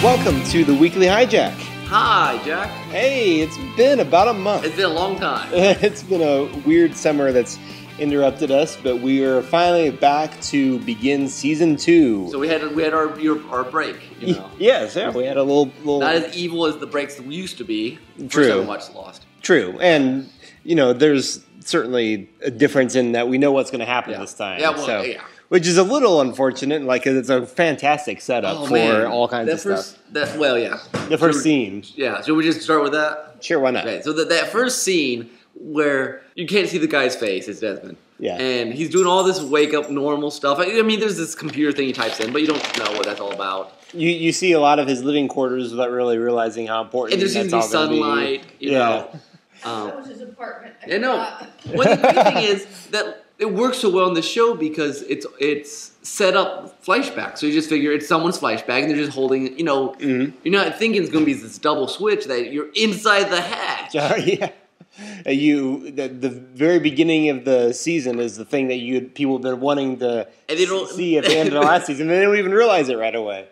Welcome to the Weekly Hijack. Hi, Jack. Hey, it's been about a month. It's been a long time. It's been a weird summer that's interrupted us, but we are finally back to begin season 2. So we had our break. You know? Yes, yeah, we had a little. Not as evil as the breaks used to be. True. So much lost. True, and there's certainly a difference in that we know what's going to happen this time. Yeah, well, yeah. Which is a little unfortunate, cause it's a fantastic setup for all kinds of stuff. The first scene. Yeah, should we just start with that? Sure, why not? Okay, so that first scene where you can't see the guy's face, it's Desmond. Yeah. And he's doing all this wake-up normal stuff. I mean, there's this computer thing he types in, but you don't know what that's all about. You see a lot of his living quarters without really realizing how important and there seems to be sunlight, you know. That was his apartment. I know. Well, the great thing is that it works so well in the show because it's set up flashback. So you just figure it's someone's flashback and they're just holding, you're not thinking it's going to be this double switch that you're inside the hatch. Yeah. The very beginning of the season is the thing that people have been wanting to see at the end of the last season, and they don't even realize it right away.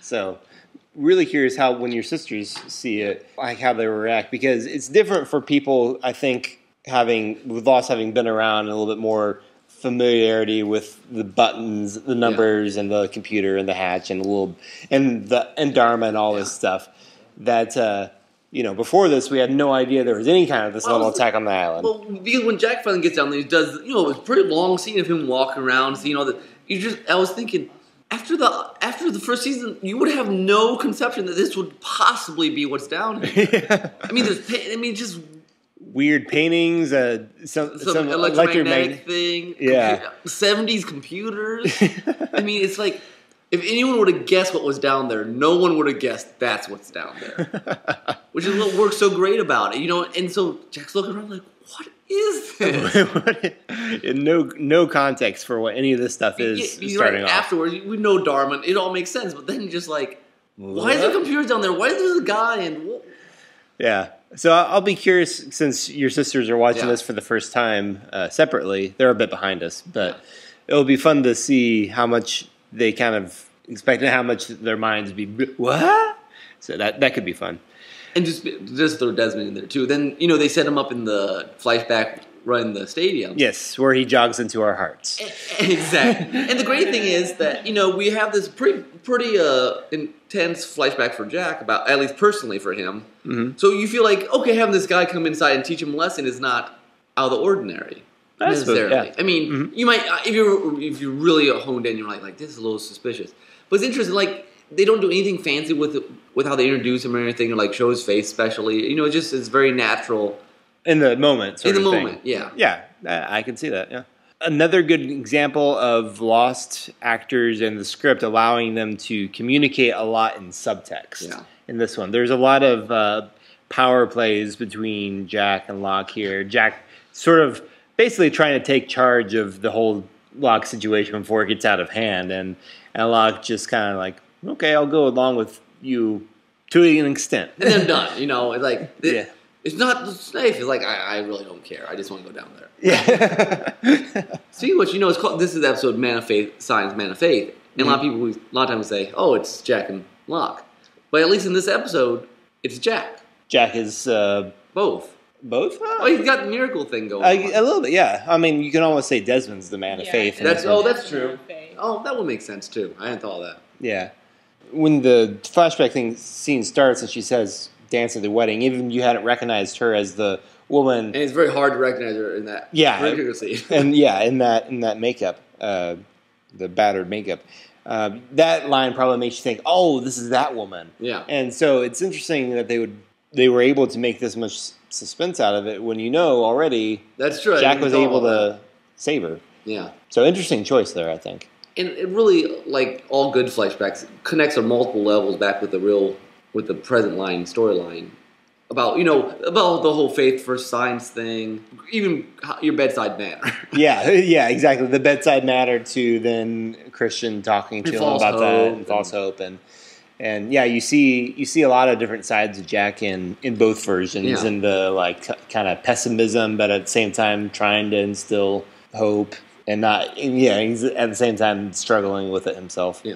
So, really curious how when your sisters see it, like how they react, because it's different for people. I think with Lost having been around, a little bit more familiarity with the buttons, the numbers, and the computer and the hatch and Dharma and all this stuff. That before this, we had no idea there was any kind of this little attack on the island. Well, because when Jack finally gets down there, he does, it was a pretty long scene of him walking around, seeing all that. I was thinking, after the first season, you would have no conception that this would possibly be what's down here. Yeah. I mean, just weird paintings, some electromagnetic thing. Yeah. 70s computers. I mean, it's like, if anyone would have guessed what was down there, no one would have guessed that's what's down there. Which is what works so great about it, and so Jack's looking around like, what is this? No context for what any of this stuff is starting off. Afterwards, we know Dharma, it all makes sense, but then you're just like, why is there computers down there? Why is there a guy? And yeah. So I'll be curious, since your sisters are watching this for the first time separately. They're a bit behind us, but it'll be fun to see how much they kind of expect and how much their minds be, what? So that could be fun. And just throw Desmond in there too. Then, they set him up in the flashback run the stadium. Yes, where he jogs into our hearts. Exactly. And the great thing is that, we have this pretty intense flashback for Jack, about, at least personally for him. Mm-hmm. So you feel like, okay, having this guy come inside and teach him a lesson is not out of the ordinary. Necessarily. I mean, you might, if you're really honed in, you're like, this is a little suspicious. But it's interesting, they don't do anything fancy with how they introduce him or anything, or show his face specially. It's very natural. In the moment, sort of thing. Moment, yeah. Yeah, I can see that, yeah. Another good example of Lost actors and the script allowing them to communicate a lot in subtext in this one. There's a lot of power plays between Jack and Locke here. Jack sort of basically trying to take charge of the whole Locke situation before it gets out of hand, and Locke just kind of like, okay, I'll go along with you to an extent. And then done, it's not safe. It's like, I really don't care. I just want to go down there. Yeah. Speaking of which, it's called, this is the episode Man of Faith, Science, Man of Faith. And a lot of times say, oh, it's Jack and Locke. But at least in this episode, it's Jack. Jack is both. Both? Oh, he's got the miracle thing going on. A little bit, yeah. I mean, you can almost say Desmond's the man of faith. That's true. Oh, that would make sense, too. I hadn't thought of that. Yeah. When the flashback scene starts and she says, dance at the wedding, even you hadn't recognized her as the woman. And it's very hard to recognize her in that scene. And in that makeup, the battered makeup. That line probably makes you think, oh, this is that woman. Yeah. And so it's interesting that they were able to make this much suspense out of it when already that's true. Jack was able to save her. Yeah. So interesting choice there, I think. And it really, like all good flashbacks, connects on multiple levels back with the present line storyline about about the whole faith versus science thing, even your bedside manner. yeah, exactly. The bedside manner to then Christian talking to him about that and false hope and you see a lot of different sides of Jack in both versions, and the kind of pessimism, but at the same time trying to instill hope. And he's at the same time struggling with it himself. Yeah.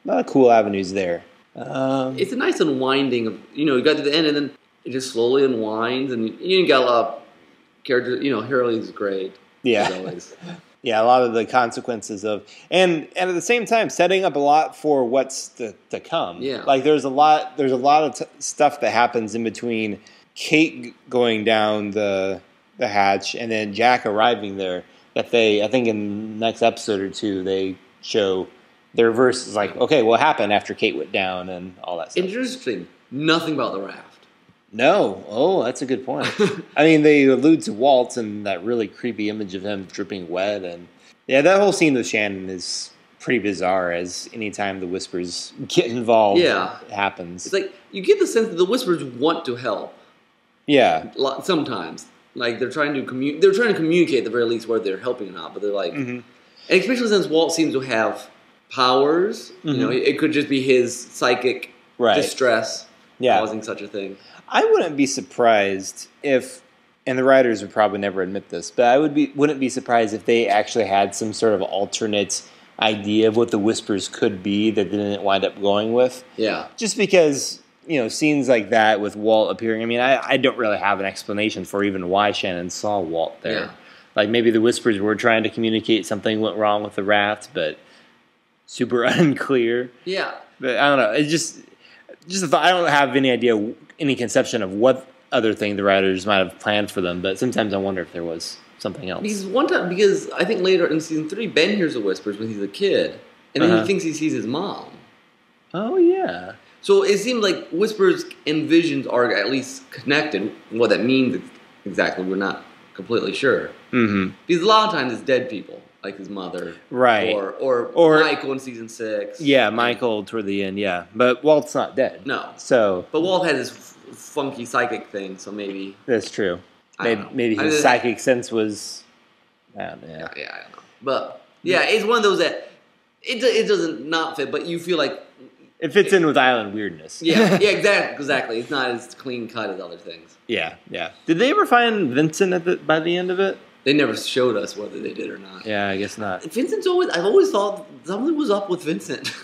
A lot of cool avenues there. It's a nice unwinding of, you got to the end and then it just slowly unwinds and you got a lot of characters, Hurley's great. Yeah. As always. Yeah, a lot of the consequences of, and at the same time, setting up a lot for what's to come. Yeah. Like there's a lot of stuff that happens in between Kate going down the hatch and then Jack arriving there that I think in the next episode or two, they show the reverse is like, okay, what happened after Kate went down and all that stuff. Interesting. Nothing about the raft. No. Oh, that's a good point. I mean, they allude to Walt and that really creepy image of him dripping wet. And yeah, that whole scene with Shannon is pretty bizarre as anytime the Whispers get involved, it happens. It's like, you get the sense that the Whispers want to help. Yeah. Sometimes. Like, they're trying to communicate at the very least whether they're helping or not. But they're like... And especially since Walt seems to have powers, it could just be his psychic distress causing such a thing. I wouldn't be surprised if, and the writers would probably never admit this, but I wouldn't be surprised if they actually had some sort of alternate idea of what the Whispers could be that they didn't wind up going with. Yeah. Just because, scenes like that with Walt appearing, I mean, I don't really have an explanation for even why Shannon saw Walt there. Yeah. Like maybe the Whispers were trying to communicate something went wrong with the raft, but super unclear. Yeah. But I don't know. It's just a thought. I don't have any idea, any conception of what other thing the writers might have planned for them, but sometimes I wonder if there was something else. Because I think later in season 3, Ben hears the Whispers when he's a kid, and then he thinks he sees his mom. Oh, yeah. So it seems like Whispers and visions are at least connected. What that means exactly, we're not completely sure. Mm-hmm. Because a lot of times it's dead people, like his mother. Right. Or Michael in season 6. Yeah, Michael toward the end, yeah. But Walt's not dead. No. So. But Walt had this funky psychic thing, so maybe... That's true. Maybe his psychic sense was... I don't know. Yeah, I don't know. But, yeah, it's one of those that... It doesn't not fit, but you feel like... It fits in with island weirdness. Yeah, exactly. It's not as clean cut as other things. Yeah. Did they ever find Vincent by the end of it? They never showed us whether they did or not. Yeah, I guess not. Vincent's I've always thought something was up with Vincent.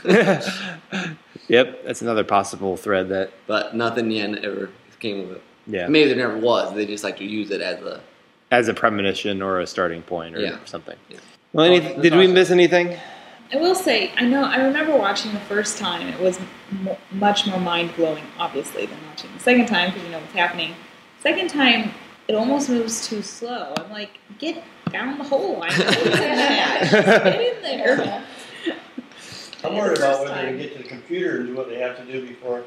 Yep, that's another possible thread that... But nothing yet ever came of it. Yeah. Maybe there never was. They just like to use it as a premonition or a starting point or something. Yeah. Well, did we miss anything? I will say, I remember watching the first time. It was much more mind-blowing, obviously, than watching the second time, because you know what's happening. Second time, it almost moves too slow. I'm like, get down the hole. I know what's in that. Just get in there. I'm worried about whether they get to the computer and do what they have to do before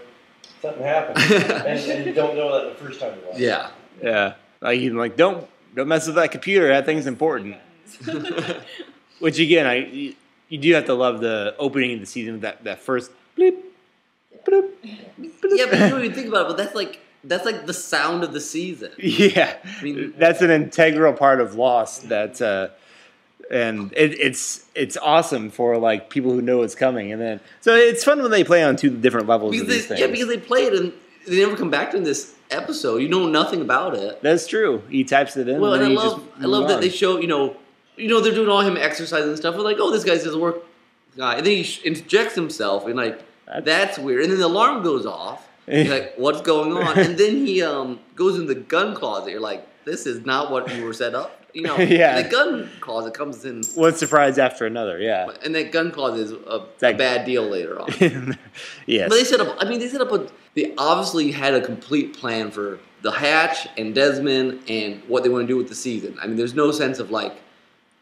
something happens. and you don't know that the first time you watch. Yeah. Like, don't mess with that computer. That thing's important. Which, again, you do have to love the opening of the season with that first bleep, bloop, bloop. Yeah, but you don't even think about it, but that's like the sound of the season. Yeah. I mean, that's an integral part of Lost and it's awesome for like people who know it's coming, and then so it's fun when they play on two different levels of these things. Yeah, because they play it and they never come back to this episode. You know nothing about it. That's true. He types it in. Well, and I love that they show they're doing all him exercising and stuff. We're like, oh, this guy's just a work guy, and then he injects himself, and like that's weird. And then the alarm goes off. You're like, what's going on? And then he goes in the gun closet. You're like, this is not what you were set up. Yeah. The gun closet comes in. One surprise after another, yeah. And that gun closet is a bad deal later on. Yes. But they obviously had a complete plan for the hatch and Desmond and what they want to do with the season. I mean, there's no sense of like,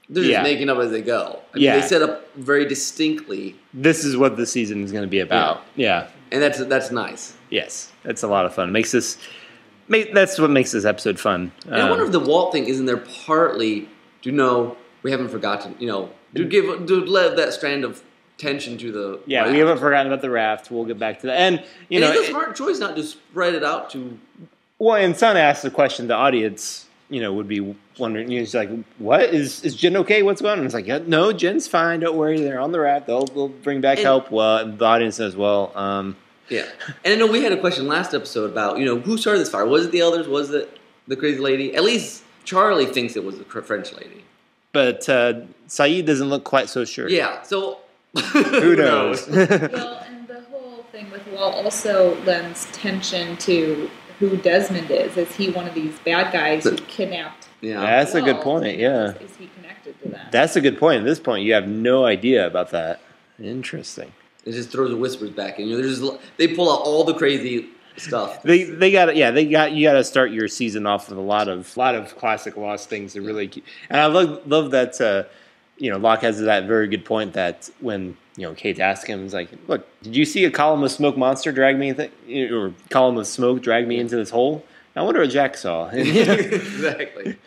they're just making up as they go. I mean, they set up very distinctly. This is what the season is going to be about. Yeah. And that's nice. Yes. That's a lot of fun. That's what makes this episode fun. And I wonder if the Walt thing isn't there partly to we haven't forgotten, to let that strand of tension to the raft. We haven't forgotten about the raft. We'll get back to that. And, it's a smart choice not to spread it out to... Well, and Son asked the question the audience, would be wondering, he's like, what? Is Jen okay? What's going on? And it's like, no, Jen's fine. Don't worry. They're on the raft. They'll bring back help. Well, and the audience says, yeah. And I know we had a question last episode about, who started this fire? Was it the elders? Was it the crazy lady? At least Charlie thinks it was the French lady. But Saeed doesn't look quite so sure. Yeah, so... Who knows? Well, and the whole thing with Well, also lends tension to who Desmond is. Is he one of these bad guys who kidnapped? Yeah, that's a good point. Yeah, is he connected to that? That's a good point. At this point, you have no idea about that. Interesting. It just throws the whispers back, and they pull out all the crazy stuff. You got to start your season off with a lot of classic Lost things to really keep. And I love that Locke has that very good point that when Kate asks him, he's like, "Look, did you see a column of smoke monster drag me or column of smoke drag me into this hole? I wonder what Jack saw." Exactly.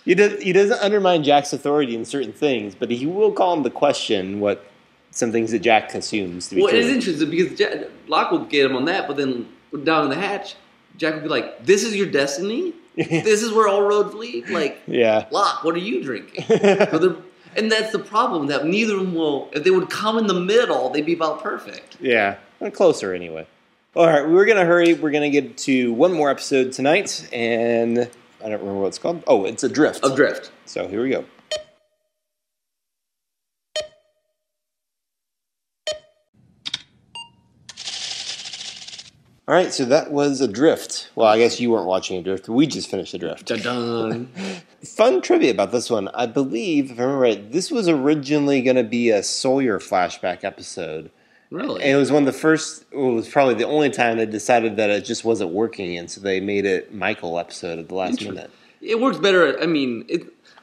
He doesn't undermine Jack's authority in certain things, but he will call him to question what some things that Jack assumes to be true. Well, it is interesting because Locke will get him on that, but then down in the hatch, Jack will be like, "This is your destiny? This is where all roads lead?" Like, yeah. Locke, what are you drinking? And that's the problem, that neither of them will, if they would come in the middle, they'd be about perfect. Yeah, closer anyway. All right, we're going to hurry. We're going to get to one more episode tonight, and I don't remember what it's called. Oh, it's Adrift. Adrift. So here we go. All right, so that was Adrift. Well, I guess you weren't watching Adrift. We just finished Adrift. Dun-dun. Fun trivia about this one. I believe, if I remember right, this was originally going to be a Sawyer flashback episode. Really? And it was one of the first, it was probably the only time they decided that it just wasn't working, and so they made it Michael episode at the last minute. It works better. I mean,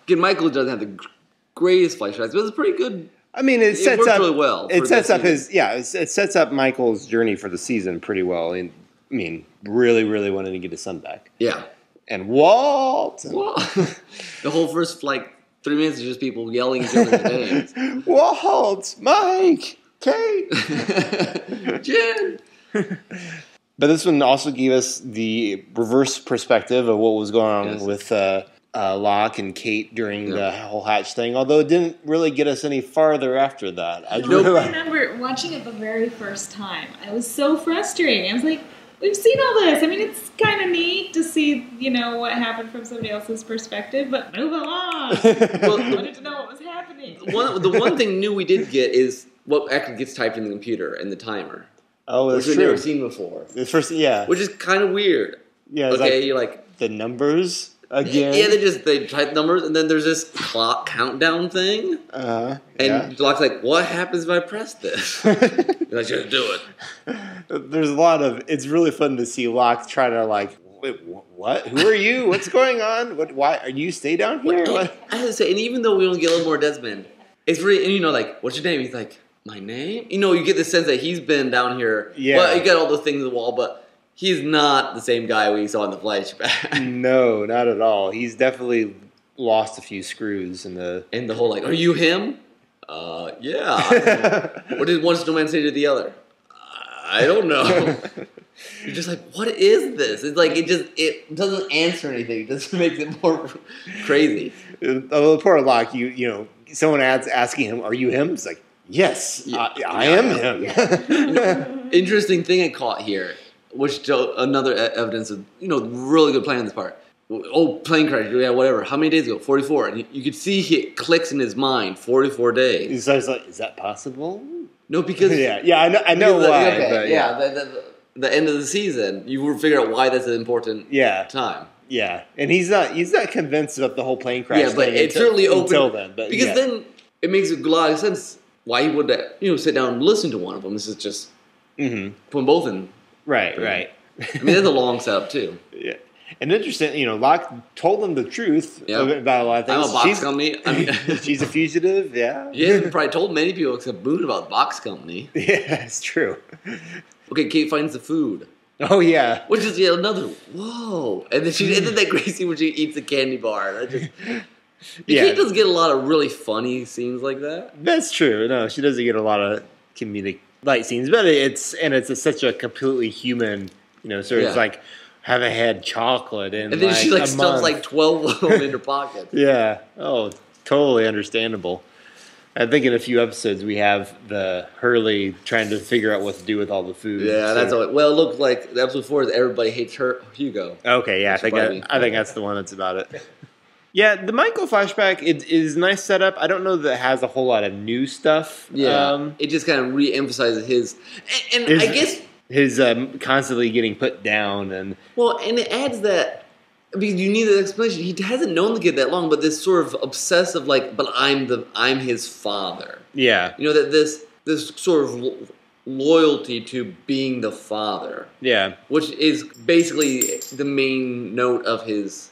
Michael doesn't have the greatest flashbacks, but it's pretty good. I mean, it sets up really well. It sets up it sets up Michael's journey for the season pretty well. I mean, really, really wanting to get his son back. Yeah. And Walt. The whole first 3 minutes is just people yelling each other's names. Walt, Mike, Kate, Jen. But this one also gave us the reverse perspective of what was going on with Locke and Kate during the whole hatch thing, although it didn't really get us any farther after that. I remember watching it the very first time. I was so frustrating. I was like, we've seen all this. I mean, it's kind of neat to see, what happened from somebody else's perspective, but move along. I wanted to know what was happening. The one thing new we did get is what actually gets typed in the computer and the timer. Oh, that's which true. we've never seen before. The first, yeah. Which is kind of weird. Yeah, okay, you're like... The numbers again? Yeah, they type numbers, and then there's this clock countdown thing. And Locke's like, what happens if I press this? You're like, just do it. There's a lot of... It's really fun to see Locke try to wait, what? Who are you? What's going on? Why are you stay down here? I have to say, and even though we only get a little more Desmond, it's really... And what's your name? He's like, my name? You get the sense that he's been down here. Yeah. Well, you got all those things on the wall, but he's not the same guy we saw in the flashback. No, not at all. He's definitely lost a few screws in the whole are you him? Yeah. What did one snowman say to the other? I don't know. You're just like, what is this? It's like it doesn't answer anything. It just makes it more crazy. Although poor Locke, someone asking him, "Are you him?" It's like, yes, I am him. Yeah. Interesting thing I caught here, which another evidence of really good plan on this part. Oh, plane crash, yeah, whatever. How many days ago? 44. And you could see it clicks in his mind. 44 days. So he's like, is that possible? No, because I know why. Okay, but the end of the season, you will figure out why that's an important time. Yeah, and he's not convinced about the whole plane crash. Yeah, but it certainly opened until then. But because then it makes a lot of sense why he would sit down and listen to one of them. This is just put them both in. Right. I mean, that's a long setup too. Yeah. And interesting, Locke told them the truth about a lot of things. I'm a box company. I mean, she's a fugitive, yeah. He hasn't probably told many people except Boone about box company. Yeah, it's true. Okay, Kate finds the food. Oh, yeah. Which is another, whoa. And then that great scene when she eats a candy bar. Kate doesn't get a lot of really funny scenes like that. That's true. No, she doesn't get a lot of comedic light scenes, but it's such a completely human, it's like, haven't had chocolate in and then she stuffs 12 of them in her pocket. Yeah. Oh, totally understandable. I think in a few episodes we have the Hurley trying to figure out what to do with all the food. Yeah, that's all. Well, it looks like episode 4 is everybody hates Hugo. Okay, yeah, I think that's the one that's about it. Yeah, the Michael flashback is nice setup. I don't know that it has a whole lot of new stuff. Yeah, it just kind of re-emphasizes his, and I guess his constantly getting put down and it adds that. Because you need that explanation. He hasn't known the kid that long, but this sort of obsessive, like, but I'm his father. Yeah. You know, that this sort of loyalty to being the father. Yeah. Which is basically the main note of his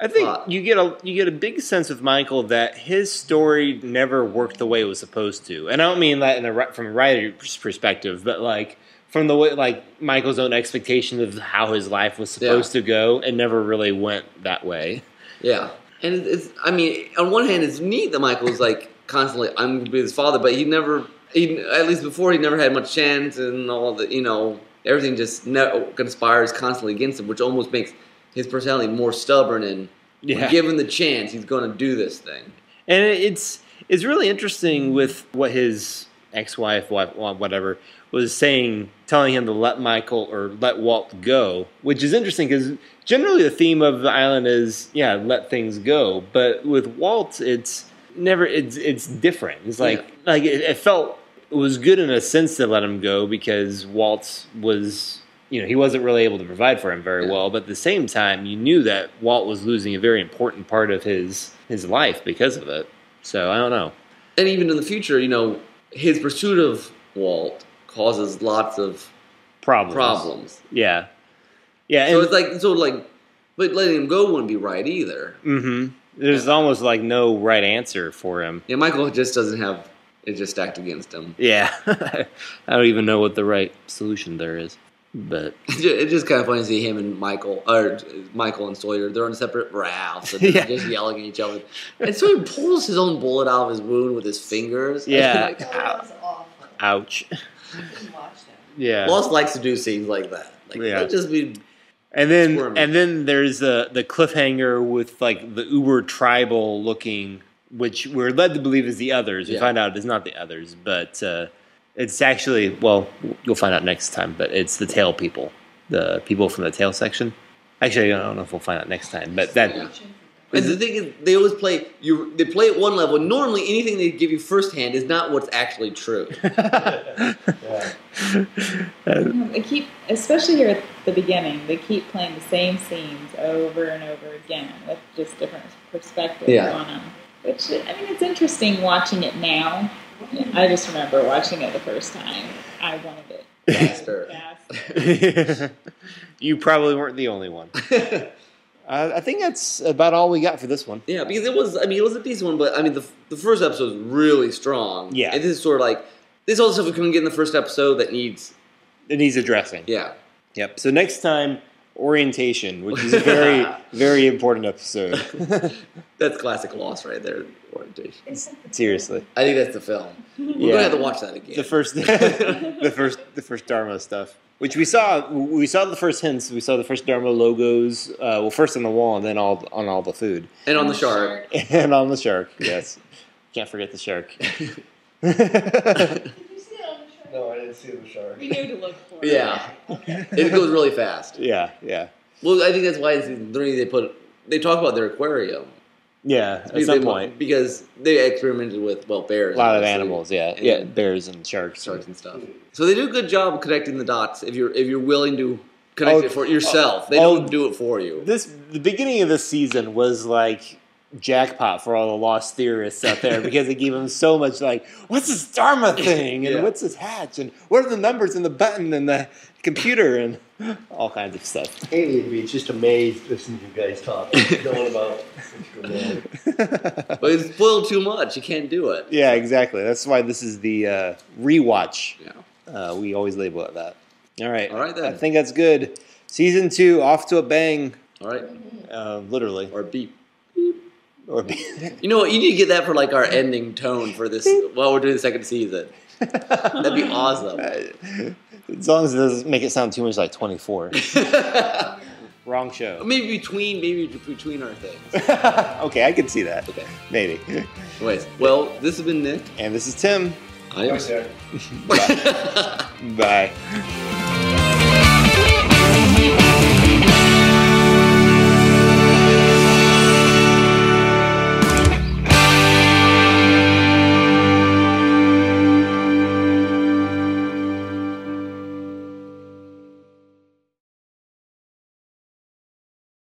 I think you get a big sense of Michael that his story never worked the way it was supposed to. And I don't mean that from a writer's perspective, but like from the way, like, Michael's own expectation of how his life was supposed to go, it never really went that way. Yeah. And it's, I mean, on one hand, it's neat that Michael's like constantly, I'm going to be his father, but he at least before, he never had much chance, and all the, everything just conspires constantly against him, which almost makes his personality more stubborn, and when given the chance, he's going to do this thing. And it's really interesting with what his ex-wife, whatever, was telling him to let Michael or let Walt go, which is interesting because generally the theme of the island is, let things go. But with Walt, it's different. It's like it felt it was good in a sense to let him go because Walt was, he wasn't really able to provide for him very well. But at the same time, you knew that Walt was losing a very important part of his life because of it. So I don't know. And even in the future, his pursuit of Walt causes lots of problems. Yeah. So it's like, but letting him go wouldn't be right either. Mm-hmm. There's almost like no right answer for him. Yeah, Michael just doesn't have it just stacked against him. Yeah, I don't even know what the right solution there is. But it's just kind of funny to see him and Michael and Sawyer. They're on separate routes and they're just yelling at each other. And so he pulls his own bullet out of his wound with his fingers. Yeah, That was awful. Ouch. I couldn't watch that. Yeah, Lost likes to do scenes like that. Just be. And then there's the cliffhanger with like the uber tribal looking, which we're led to believe is the others. We find out it's not the others, but it's actually, well, you'll find out next time. But it's the tail people, the people from the tail section. Actually, I don't know if we'll find out next time, but that. Yeah. And the thing is, they always play. They play at one level. Normally, anything they give you firsthand is not what's actually true. They keep, especially here at the beginning, they keep playing the same scenes over and over again with just different perspectives on them. Which, I mean, it's interesting watching it now. I just remember watching it the first time. I wanted it faster. You probably weren't the only one. I think that's about all we got for this one. Yeah, because it was a decent one, but I mean, the first episode is really strong. Yeah. And this is sort of like, this all the stuff we couldn't get in the first episode that needs addressing. Yeah. Yep. So next time, orientation, which is a very, very important episode. That's classic Lost right there, orientation. Seriously. I think that's the film. We're going to have to watch that again. The first Dharma stuff. Which we saw the first hints. We saw the first Dharma logos. First on the wall, and then on all the food, and on the shark, and on the shark. Yes, can't forget the shark. Did you see it on the shark? No, I didn't see the shark. We knew to look for it. Yeah, it goes really fast. Yeah. Well, I think that's why in season 3 they talk about their aquarium. Yeah, at some point. Because they experimented with, bears. A lot of animals, bears and sharks and stuff. So they do a good job of connecting the dots if you're willing to connect it for yourself. They don't do it for you. The beginning of this season was like jackpot for all the Lost theorists out there because they gave them so much like, what's this Dharma thing? And what's this hatch? And what are the numbers and the button and the computer and all kinds of stuff. Haley would be just amazed listening to you guys talk. Knowing about But it's spoiled too much. You can't do it. Yeah, exactly. That's why this is the rewatch. Yeah. We always label it that. All right then. I think that's good. Season 2, off to a bang. All right. Literally. Or beep. Or beep. You know what? You need to get that for like our ending tone for this while we're doing the second season. That'd be awesome. As long as it doesn't make it sound too much like 24. Wrong show. Maybe between our things. Okay, I can see that. Okay. Maybe. Anyways, well, this has been Nick. And this is Tim. Adios. there. Bye. Bye.